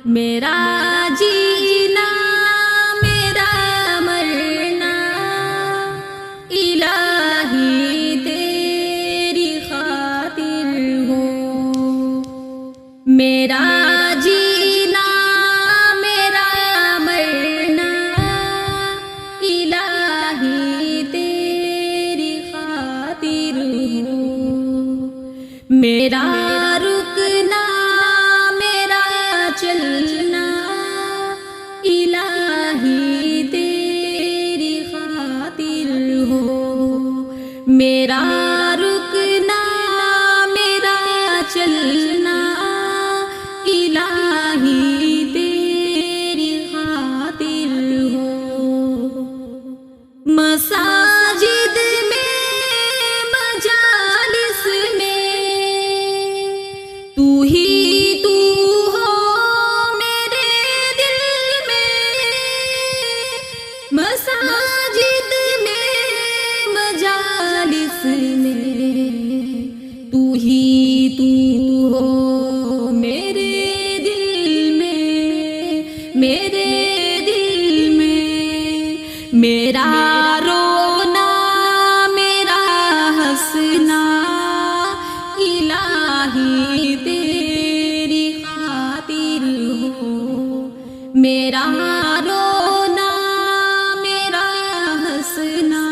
میرا جینا میرا مرنا الہی تیری خاطر ہو، میرا جینا میرا مرنا الہی تیری خاطر ہو، میرا رکنا میرا چلنا الہی تیری خاطر ہو، میرا رکنا میرا چلنا الہی تیری خاطر ہو، مساجد میں مجالس میں تو ہی تو ہو میرے دل میں، مساجد میں مجالس میں تو ہی تو ہو میرے دل میں، میرے دل میں، میرا رونا میرا ہنسنا الہی تیری خاطر ہو، میرا رونا میرا ہنسنا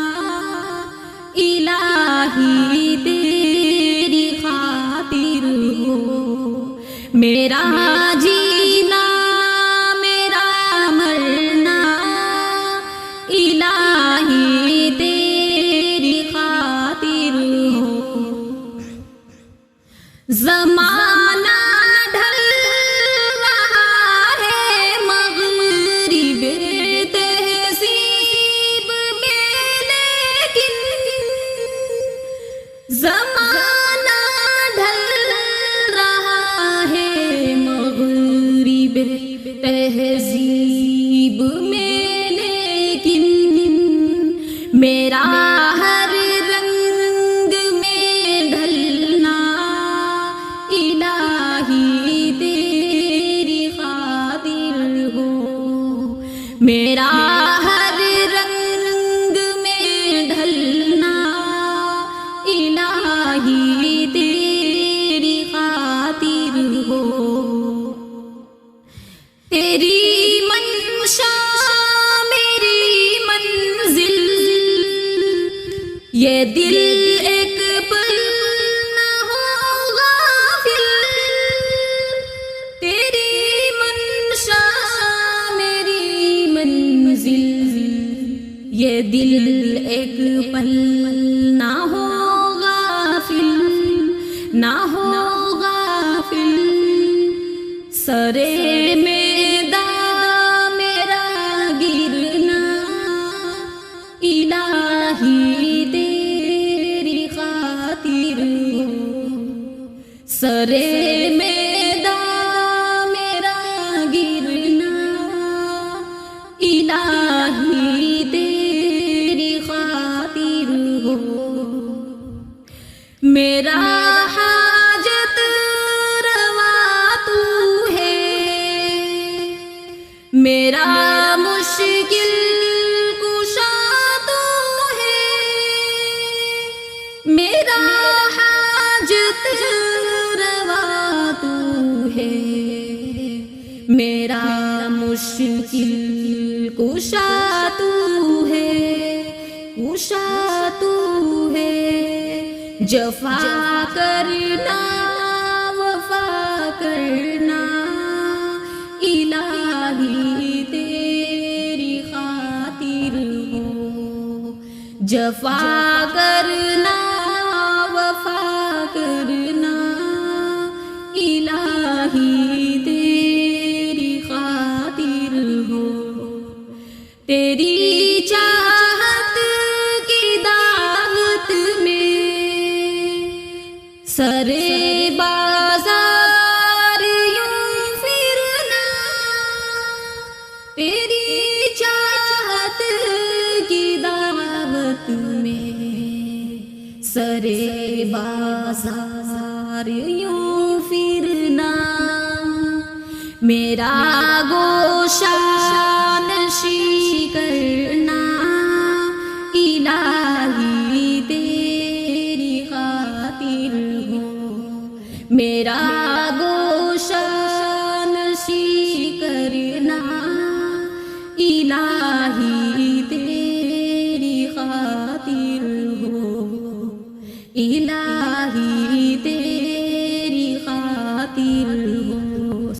الہی تیری خاطر ہو، میرا جینا میرا مرنا الہی تیری خاطر ہو، زمانہ ڈھل رہا ہے مغرب تہذیب میں، لیکن زمانہ ڈھل رہا ہے مغرب تہذیب میں، لیکن میرا ہر رنگ میں ڈھلنا الہی تیری خاطر ہو، میرا ہر رنگ میں ڈھلنا الہی تیری خاطر ہو، تیری منشا میری منزل، یہ دل ایک پل نہ ہو غافل، تیری منشا میری منزل، یہ دل ایک پل نہ ہو غافل، نہ ہو غافل، سرے میدان میرا گرنا الہی تیری خاطر ہو، سرے میدان میرا گرنا الہی تیری خاطر ہو، میرا حاجت روا تو ہے، میرا مشکل کشا تو ہے، میرا حاجت روا تو ہے، میرا مشکل کشا تو ہے، کشا تو ہے، جفا کرنا وفا کرنا الہی تیری خاطر ہو، جفا کرنا وفا کرنا الہی تیری خاطر ہو، تیری چاہت کی دعوت میں سرے بازار یوں پھرنا، تیری چاہت کی دعوت میں سرے بازار یوں پھرنا، میرا گوشہ نشی کرنا الہی تیری خاطر ہو، میرا گوشہ نشی کرنا الہی تیری خاطر ہو، الہی